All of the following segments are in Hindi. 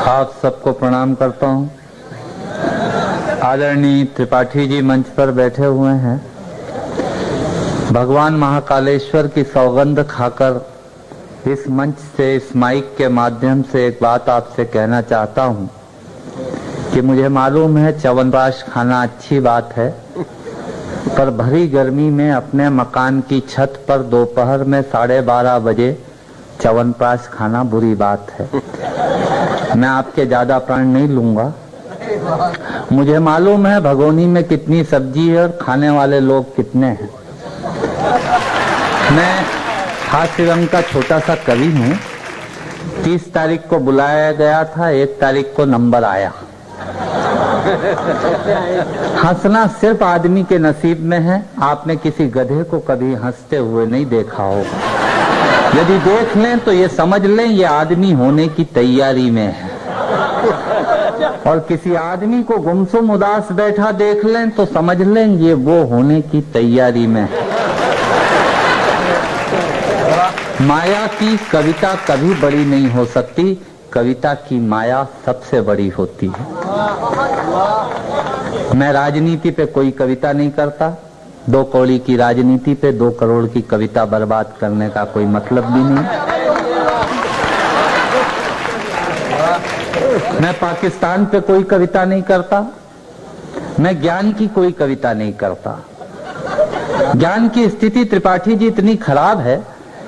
आप सबको प्रणाम करता हूँ। आदरणीय त्रिपाठी जी मंच पर बैठे हुए हैं। भगवान महाकालेश्वर की सौगंध खाकर इस मंच से, इस माइक के माध्यम से एक बात आपसे कहना चाहता हूँ कि मुझे मालूम है च्यवनप्राश खाना अच्छी बात है, पर भरी गर्मी में अपने मकान की छत पर दोपहर में 12:30 बजे च्यवनप्राश खाना बुरी बात है। मैं आपके ज्यादा प्राण नहीं लूंगा। मुझे मालूम है भगोनी में कितनी सब्जी है और खाने वाले लोग कितने हैं। मैं हास्य रंग का छोटा सा कवि हूँ। 30 तारीख को बुलाया गया था, 1 तारीख को नंबर आया। हंसना सिर्फ आदमी के नसीब में है। आपने किसी गधे को कभी हंसते हुए नहीं देखा होगा। यदि देख लें तो ये समझ लें ये आदमी होने की तैयारी में है, और किसी आदमी को गुमसुम उदास बैठा देख लें तो समझ लें ये वो होने की तैयारी में है। माया की कविता कभी बड़ी नहीं हो सकती, कविता की माया सबसे बड़ी होती है। मैं राजनीति पे कोई कविता नहीं करता। 2 कौड़ी की राजनीति पे 2 करोड़ की कविता बर्बाद करने का कोई मतलब भी नहीं। मैं पाकिस्तान पे कोई कविता नहीं करता। मैं ज्ञान की कोई कविता नहीं करता। ज्ञान की स्थिति त्रिपाठी जी इतनी खराब है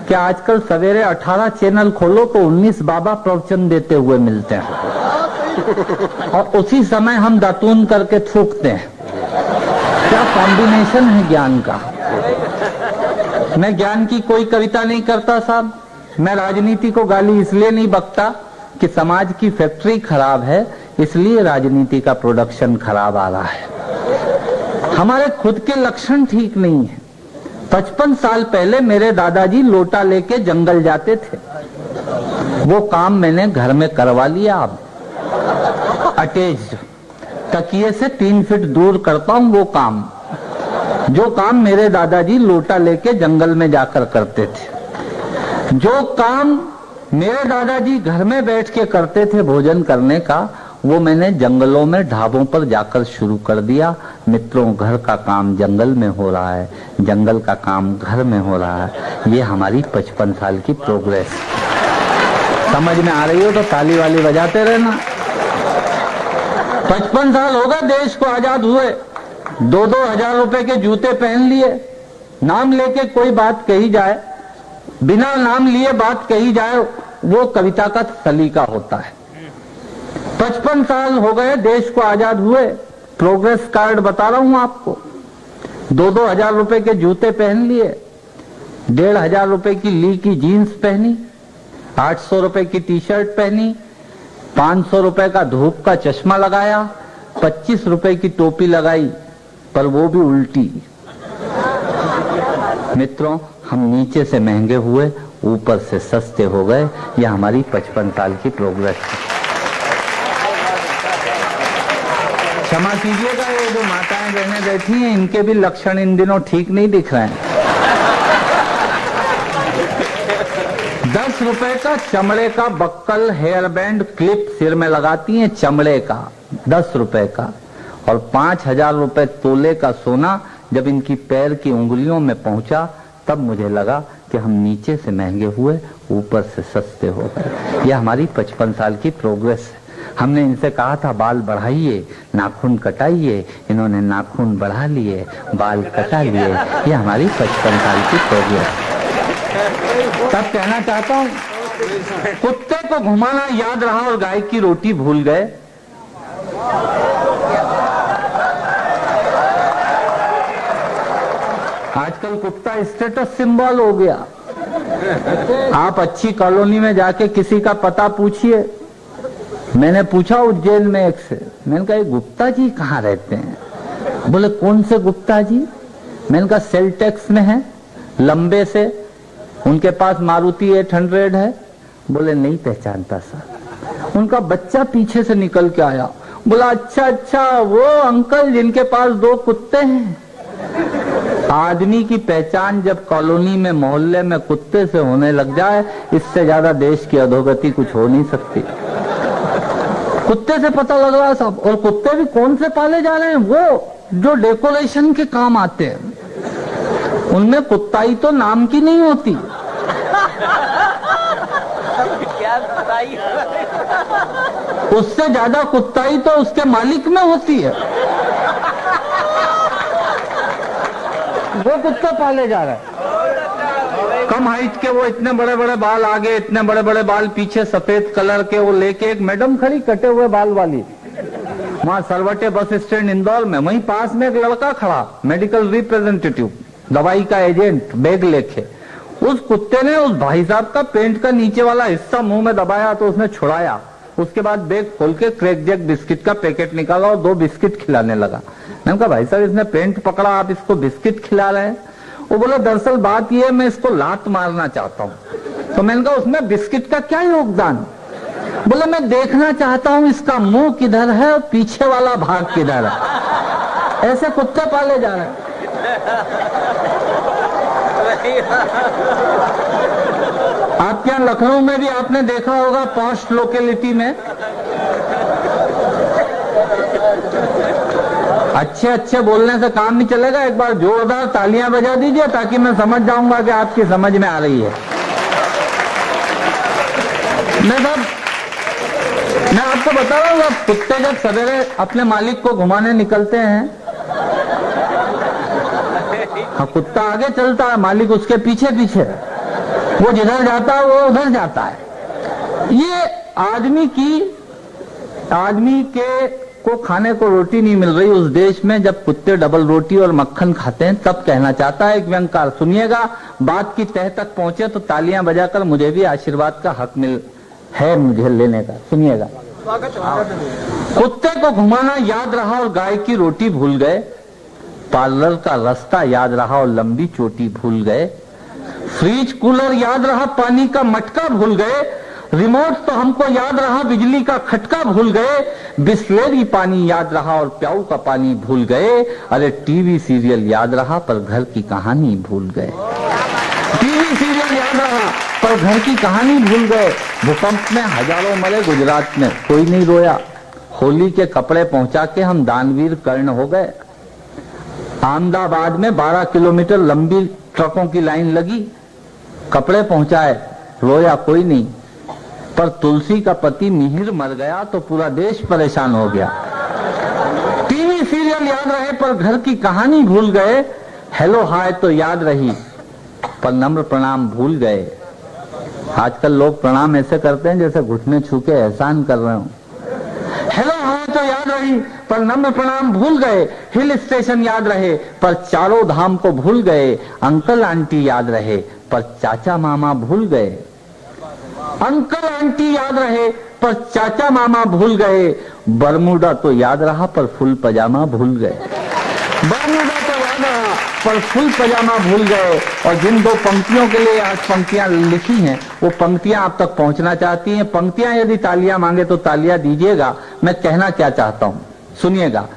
कि आजकल सवेरे 18 चैनल खोलो तो 19 बाबा प्रवचन देते हुए मिलते हैं, और उसी समय हम दातून करके थूकते हैं। क्या कॉम्बिनेशन है ज्ञान का। मैं ज्ञान की कोई कविता नहीं करता साहब। मैं राजनीति को गाली इसलिए नहीं बकता कि समाज की फैक्ट्री खराब है, इसलिए राजनीति का प्रोडक्शन खराब आ रहा है। हमारे खुद के लक्षण ठीक नहीं है। 55 साल पहले मेरे दादाजी लोटा लेके जंगल जाते थे। वो काम मैंने घर में करवा लिया। अब अटैच्ड तकिए से 3 फीट दूर करता हूं वो काम, जो काम मेरे दादाजी लोटा लेके जंगल में जाकर करते थे। जो काम मेरे दादाजी घर में बैठ के करते थे भोजन करने का, वो मैंने जंगलों में ढाबों पर जाकर शुरू कर दिया। मित्रों, घर का काम जंगल में हो रहा है, जंगल का काम घर में हो रहा है। ये हमारी 55 साल की प्रोग्रेस। समझ में आ रही हो तो ताली वाली बजाते रहना। 55 साल हो गए देश को आजाद हुए। 2-2 हजार रुपए के जूते पहन लिए। नाम लेके कोई बात कही जाए, बिना नाम लिए बात कही जाए, वो कविता का सलीका होता है। 55 साल हो गए देश को आजाद हुए। प्रोग्रेस कार्ड बता रहा हूं आपको। 2-2 हजार रुपए के जूते पहन लिए, 1.5 हजार रुपए की ली की जीन्स पहनी, 800 रुपए की टी शर्ट पहनी, 500 रुपए का धूप का चश्मा लगाया, 25 रुपए की टोपी लगाई, पर वो भी उल्टी। मित्रों, हम नीचे से महंगे हुए, ऊपर से सस्ते हो गए। यह हमारी 55 साल की प्रोग्रेस है। क्षमा कीजिएगा, ये जो माताएं बहनें बैठी हैं, इनके भी लक्षण इन दिनों ठीक नहीं दिख रहे हैं। 10 रुपए का चमड़े का बक्कल, हेयर बैंड, क्लिप सिर में लगाती हैं, चमड़े का 10 रुपए का। और 5000 रुपए तोले का सोना जब इनकी पैर की उंगलियों में पहुंचा, तब मुझे लगा कि हम नीचे से महंगे हुए, ऊपर से सस्ते हो गए। यह हमारी 55 साल की प्रोग्रेस है। हमने इनसे कहा था बाल बढ़ाइए, नाखून कटाइए, इन्होंने नाखून बढ़ा लिए, बाल कटा लिए। यह हमारी 55 साल की प्रोग्रेस है। तब कहना चाहता हूँ, कुत्ते को घुमाना याद रहा और गाय की रोटी भूल गए। आजकल कुत्ता स्टेटस सिंबल हो गया। आप अच्छी कॉलोनी में जाके किसी का पता पूछिए। मैंने पूछा उज्जैन में एक से, मैंने कहा गुप्ता जी कहाँ रहते हैं? बोले कौन से गुप्ता जी? मैंने कहा सेल टैक्स में है, लंबे से, उनके पास मारुति 800 है। बोले नहीं पहचानता सर। उनका बच्चा पीछे से निकल के आया, बोला अच्छा वो अंकल जिनके पास 2 कुत्ते हैं। आदमी की पहचान जब कॉलोनी में, मोहल्ले में कुत्ते से होने लग जाए, इससे ज्यादा देश की अधोगति कुछ हो नहीं सकती। कुत्ते से पता लग रहा सब। और कुत्ते भी कौन से पाले जा रहे हैं? वो जो डेकोरेशन के काम आते हैं, उनमें कुत्ताई तो नाम की नहीं होती। उससे ज्यादा कुत्ताई तो उसके मालिक में होती है। वो कुत्ता पाले जा रहा है। कम हाइट के वो इतने बड़े बड़े बाल आगे, इतने बड़े बड़े बाल पीछे, सफेद कलर के, वो लेके एक मैडम खड़ी कटे हुए बाल वाली वहां सरवटे बस स्टैंड इंदौर में। वहीं पास में एक लड़का खड़ा, मेडिकल रिप्रेजेंटेटिव, दवाई का एजेंट, बैग लेके। उस कुत्ते ने उस भाई साहब का पेंट का नीचे वाला हिस्सा मुंह में दबाया तो उसने छुड़ाया। उसके बाद बैग खोल के क्रैक जैक बिस्किट का पैकेट निकाला और 2 बिस्किट खिलाने लगा। मैंने कहा भाई साहब इसने पेंट पकड़ा, आप इसको बिस्किट खिला रहे हैं? वो बोला दरअसल बात ये है, मैं इसको लात मारना चाहता हूँ। तो मैंने कहा उसमें बिस्किट का क्या योगदान? बोले मैं देखना चाहता हूँ इसका मुंह किधर है और पीछे वाला भाग किधर है। ऐसे कुत्ते पाले जा रहे हैं। आपके यहाँ लखनऊ में भी आपने देखा होगा, पॉस्ट लोकेलिटी में अच्छे अच्छे बोलने से काम नहीं चलेगा। एक बार जोरदार तालियां बजा दीजिए ताकि मैं समझ जाऊंगा कि आपकी समझ में आ रही है। मैं आपको बता रहा हूँ, कुत्ते जब सवेरे अपने मालिक को घुमाने निकलते हैं, हाँ कुत्ता आगे चलता है, मालिक उसके पीछे पीछे, वो जिधर जाता है वो उधर जाता है। ये आदमी के को खाने को रोटी नहीं मिल रही उस देश में जब कुत्ते डबल रोटी और मक्खन खाते हैं, तब कहना चाहता है एक व्यंगकार। सुनिएगा, बात की तह तक पहुंचे तो तालियां बजाकर मुझे भी आशीर्वाद का हक है मुझे लेने का। सुनिएगा, कुत्ते को घुमाना याद रहा और गाय की रोटी भूल गए, पार्लर का रास्ता याद रहा और लंबी चोटी भूल गए, फ्रिज कूलर याद रहा, पानी का मटका भूल गए, रिमोट तो हमको याद रहा, बिजली का खटका भूल गए, बिस्लेरी पानी याद रहा और प्याऊ का पानी भूल गए। अरे टीवी सीरियल याद रहा पर घर की कहानी भूल गए। टीवी सीरियल याद रहा पर घर की कहानी भूल गए। भूकंप में हजारों मरे गुजरात में, कोई नहीं रोया। होली के कपड़े पहुंचा के हम दानवीर कर्ण हो गए। अहमदाबाद में 12 किलोमीटर लंबी ट्रकों की लाइन लगी, कपड़े पहुंचाए, रोया कोई नहीं। पर तुलसी का पति मिहिर मर गया तो पूरा देश परेशान हो गया। टीवी सीरियल याद रहे पर घर की कहानी भूल गए। हेलो हाय तो याद रही पर नम्र प्रणाम भूल गए। आजकल लोग प्रणाम ऐसे करते हैं जैसे घुटने छू के एहसान कर रहे हो। हेलो हाय तो याद रही पर नम्र प्रणाम भूल गए। हिल स्टेशन याद रहे पर चारों धाम को भूल गए। अंकल आंटी याद रहे पर चाचा मामा भूल गए। अंकल आंटी याद रहे पर चाचा मामा भूल गए। बरमूडा तो याद रहा पर फुल पजामा भूल गए। बरमूडा तो याद रहा पर फुल पजामा भूल गए। और जिन 2 पंक्तियों के लिए आज पंक्तियां लिखी हैं, वो पंक्तियां आप तक पहुंचना चाहती हैं। पंक्तियां यदि तालियां मांगे तो तालियां दीजिएगा। मैं कहना क्या चाहता हूं सुनिएगा।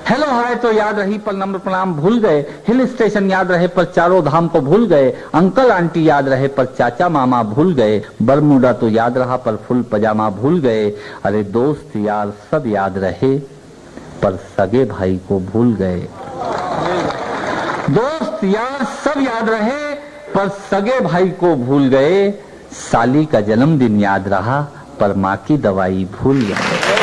हेलो हाय तो याद रही पर नम्र प्रणाम भूल गए। हिल स्टेशन याद रहे पर चारों धाम को भूल गए। अंकल आंटी याद रहे पर चाचा मामा भूल गए। बरमूडा तो याद रहा पर फुल पजामा भूल गए। अरे दोस्त यार सब याद रहे पर सगे भाई को भूल गए। दोस्त यार सब याद रहे पर सगे भाई को भूल गए। साली का जन्मदिन याद रहा पर माँ की दवाई भूल गए।